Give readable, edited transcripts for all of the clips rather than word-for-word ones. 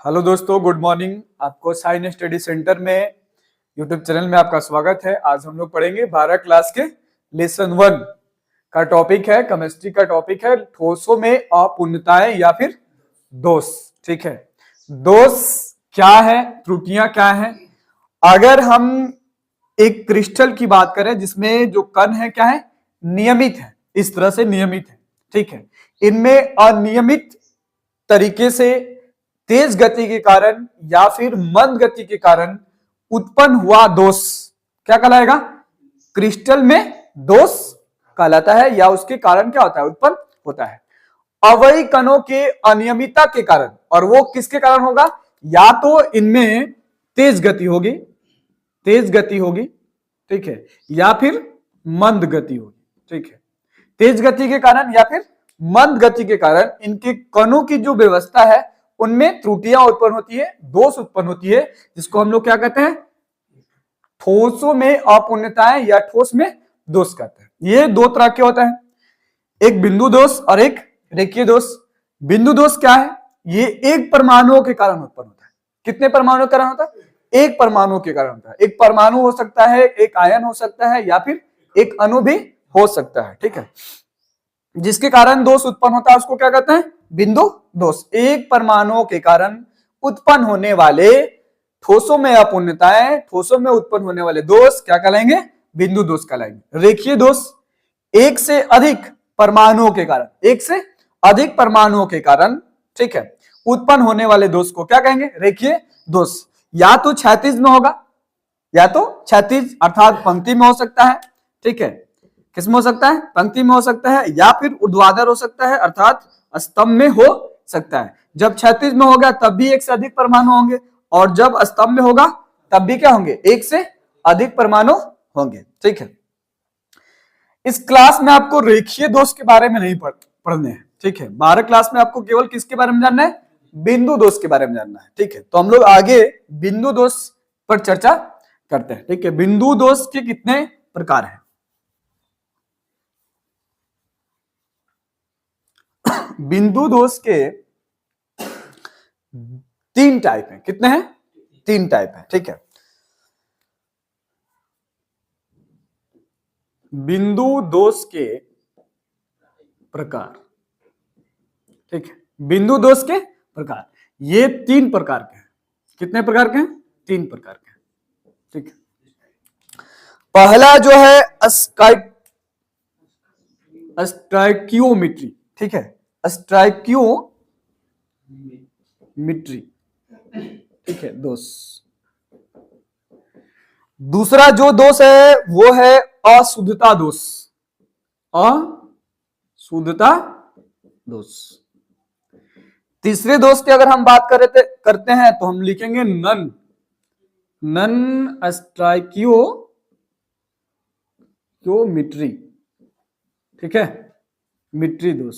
Hello दोस्तों, good morning. आपको science study centre में यूट्यूब चैनल में आपका स्वागत है। आज हम लोग पढ़ेंगे 12 क्लास के लेसन 1 का टॉपिक है, केमिस्ट्री का टॉपिक है ठोसों में अपूर्णताएं या फिर दोष। ठीक है, दोष क्या है, त्रुटियां क्या है। अगर हम एक क्रिस्टल की बात करें जिसमें जो कण है क्या है, नियमित है, इस तरह से नियमित है। ठीक है, इनमें अनियमित तरीके से तेज गति के कारण या फिर मंद गति के कारण उत्पन्न हुआ दोष क्या कहलाएगा? क्रिस्टल में दोष कहलाता है, या उसके कारण क्या होता है, उत्पन्न होता है अवयवी कणों के अनियमितता के कारण। और वो किसके कारण होगा? या तो इनमें तेज गति होगी, ठीक है, या फिर मंद गति होगी। ठीक है, तेज गति के कारण या फिर मंद गति के कारण इनके कणों की जो व्यवस्था है उनमें त्रुटियां उत्पन्न होती है, दोष उत्पन्न होती है, जिसको हम लोग क्या कहते हैं, ठोसों में अपूर्णताएं या ठोस में दोष कहते हैं। ये दो तरह के होते हैं, एक बिंदु दोष और एक रेखीय दोष। बिंदु दोष क्या है? ये एक परमाणुओं के कारण उत्पन्न होता है। कितने परमाणुओं के कारण होता है? एक परमाणु के कारण होता है। एक परमाणु हो सकता है, एक आयन हो सकता है, या फिर एक अणु भी हो सकता है। ठीक है, जिसके कारण दोष उत्पन्न होता है उसको क्या कहते हैं? बिंदु दोष। एक परमाणुओं के कारण उत्पन्न होने वाले ठोसों में अपूर्णताएं, ठोसों में उत्पन्न होने वाले दोष क्या कहलाएंगे? बिंदु दोष कहलाएंगे। रेखीय दोष एक से अधिक परमाणुओं के कारण, एक से अधिक परमाणुओं के कारण, ठीक है, उत्पन्न होने वाले दोष को क्या कहेंगे? रेखीय दोष। या तो क्षैतिज में होगा, या तो क्षैतिज अर्थात पंक्ति में हो सकता है। ठीक है, किसमें हो सकता है? पंक्ति में हो सकता है, या फिर ऊर्ध्वाधर हो सकता है अर्थात स्तंभ में हो सकता है। जब क्षैतिज में होगा तब भी एक से अधिक परमाणु होंगे, और जब स्तंभ में होगा तब भी क्या होंगे? एक से अधिक परमाणु होंगे। ठीक है, इस क्लास में आपको रेखीय दोष के बारे में नहीं पढ़ने हैं। ठीक है, 12 क्लास में आपको केवल किसके बारे में जानना है? बिंदु दोष के बारे में जानना है। ठीक है, तो हम लोग आगे बिंदु दोष पर चर्चा करते हैं। ठीक है, बिंदु दोष के कितने प्रकार हैं? बिंदु दोष के 3 टाइप हैं। कितने हैं? 3 टाइप हैं। ठीक है, बिंदु दोष के प्रकार। ठीक है, बिंदु दोष के प्रकार ये 3 प्रकार के हैं। कितने प्रकार के हैं? 3 प्रकार के हैं। ठीक है, पहला जो है स्टाइकियोमेट्री। ठीक है, स्टाइकियोमेट्री। ठीक है, दोष। दूसरा जो दोष है वो है अशुद्धता दोष। अशुद्धता दोष। तीसरे दोष की अगर हम बात करते हैं तो हम लिखेंगे नन स्टाइकियोमेट्री। ठीक है, मिट्री दोष।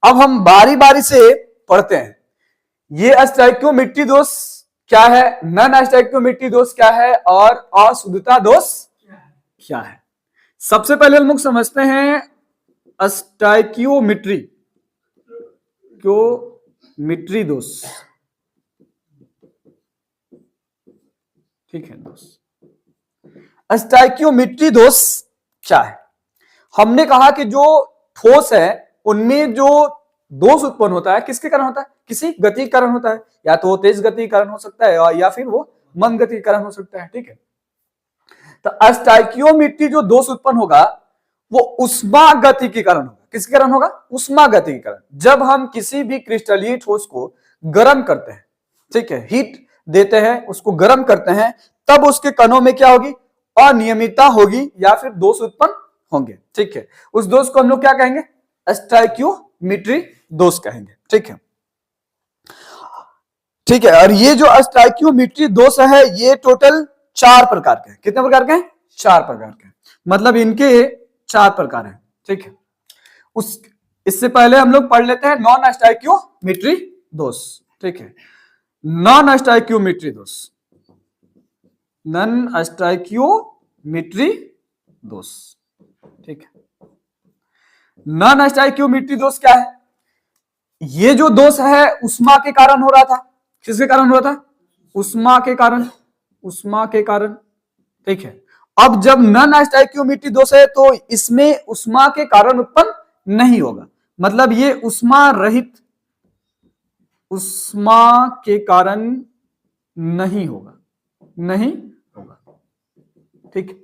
अब हम बारी बारी से पढ़ते हैं, ये स्टाइकियोमेट्री दोष क्या है, नन स्टाइकियोमेट्री दोष क्या है, और अशुद्धता दोष क्या है। सबसे पहले हम लोग समझते हैं स्टाइकियोमेट्री दोष। ठीक है, दोष। स्टाइकियोमेट्री दोष क्या है? हमने कहा कि जो ठोस है उनमें जो दोष उत्पन्न होता है किसके कारण होता है? किसी गति के कारण होता है, या तो तेज गति के कारण हो सकता है, या फिर वो मंद गति के कारण हो सकता है। ठीक है, तो स्टाइकियोमेट्री जो दोष उत्पन्न होगा वो उष्मा गति के कारण होगा। किसके कारण होगा? उष्मा गति के कारण। जब हम किसी भी क्रिस्टलीय ठोस को गर्म करते हैं, ठीक है, हीट देते हैं, उसको गर्म करते हैं, तब उसके कणों में क्या होगी? अनियमितता होगी, या फिर दोष उत्पन्न होंगे। ठीक है, उस दोष को हम लोग क्या कहेंगे? स्टाइकियोमेट्री दोष कहेंगे। ठीक है, ठीक है, और ये जो स्टाइकियोमेट्री दोष है ये टोटल 4 प्रकार के हैं। कितने प्रकार के हैं? 4 प्रकार के हैं, मतलब इनके 4 प्रकार हैं। ठीक है, इससे पहले हम लोग पढ़ लेते हैं नॉन स्टाइकियोमेट्री दोष। ठीक है, नॉन स्टाइकियोमेट्री दोष, नॉन स्टाइकियोमेट्री दोष। ठीक है, नॉन स्टाइकियोमेट्री दोष क्या है? ये जो दोष है उष्मा के कारण हो रहा था। किसके कारण हो रहा था? उष्मा के कारण, उष्मा के कारण। ठीक है, अब जब नॉन स्टाइकियोमेट्री दोष है तो इसमें उष्मा के कारण उत्पन्न नहीं होगा, मतलब ये उष्मा रहित, उष्मा के कारण नहीं होगा, नहीं होगा। ठीक,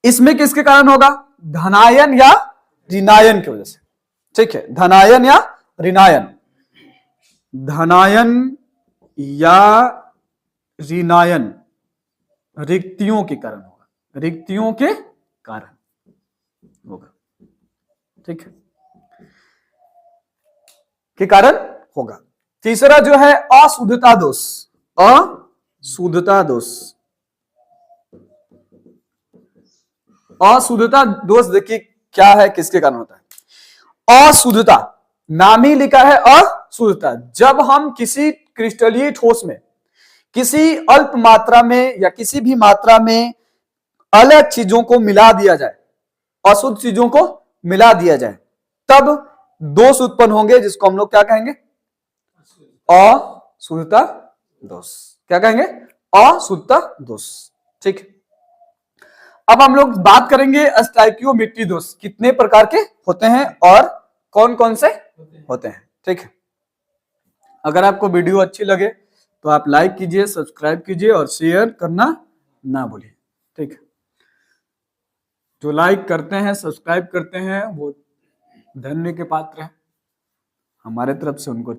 इसमें किसके कारण होगा? धनायन या ऋणायन की वजह से। ठीक है, धनायन या ऋणायन, धनायन या ऋणायन रिक्तियों के कारण होगा, रिक्तियों के कारण होगा। ठीक है, के कारण होगा। तीसरा जो है अशुद्धता दोष, अशुद्धता दोष। अशुद्धता दोष देखिए क्या है, किसके कारण होता है? अशुद्धता, नाम ही लिखा है अशुद्धता। जब हम किसी क्रिस्टलीय ठोस में किसी अल्प मात्रा में या किसी भी मात्रा में अलग चीजों को मिला दिया जाए, अशुद्ध चीजों को मिला दिया जाए, तब दोष उत्पन्न होंगे, जिसको हम लोग क्या कहेंगे? अशुद्धता दोष। क्या कहेंगे? अशुद्धता दोष। ठीक, अब हम लोग बात करेंगे स्टाइकियोमेट्री दोष कितने प्रकार के होते हैं और कौन कौन से होते हैं। ठीक है, अगर आपको वीडियो अच्छी लगे तो आप लाइक कीजिए, सब्सक्राइब कीजिए और शेयर करना ना भूलिए। ठीक है, जो लाइक करते हैं, सब्सक्राइब करते हैं, वो धन्य के पात्र हैं। हमारे तरफ से उनको